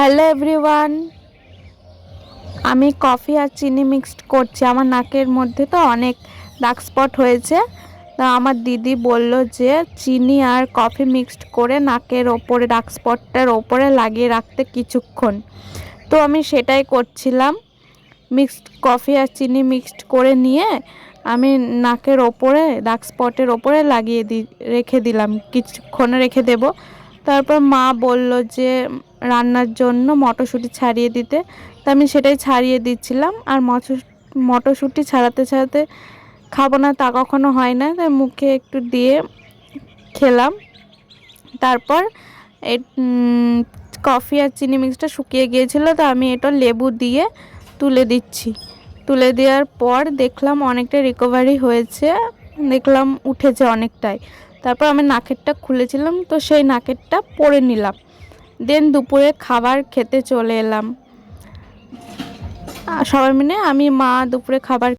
Hello everyone, আমি coffee আর চিনি mixed করছি। আমার নাকের মধ্যে তো অনেক ডার্ক স্পট হয়েছে। তো আমার দিদি বলল যে চিনি আর কফি মিক্সড করে নাকের ওপরে ডার্ক স্পটটার ওপরে লাগিয়ে রাখতে কিছুক্ষণ। তো আমি সেটাই করছিলাম। মিক্সড কফি আর চিনি মিক্সড করে নিয়ে আমি নাকের ওপরে ডার্ক স্পটের ওপরে রেখে দিলাম, কিছুক্ষণ রেখে দেব। তারপর মা বলল যে রান্নার জন্য মটরশুঁটি ছাড়িয়ে দিতে। তো আমি সেটাই ছাড়িয়ে দিচ্ছিলাম। আর মটরশুঁটি ছাড়াতে ছাড়াতে খাবো না তা কখনো হয় না, তাই মুখে একটু দিয়ে খেলাম। তারপর এই কফি আর চিনি মিক্সটা শুকিয়ে গিয়েছিলো, তো আমি এটা লেবু দিয়ে তুলে দিচ্ছি। তুলে দেওয়ার পর দেখলাম অনেকটা রিকভারি হয়েছে, দেখলাম উঠেছে অনেকটাই। তারপর আমি নাকেরটা খুলেছিলাম, তো সেই নাকেরটা পরে নিলাম। দেন দুপুরে খাবার খেতে চলে এলাম। সবাই মিলে আমি মা দুপুরে খাবার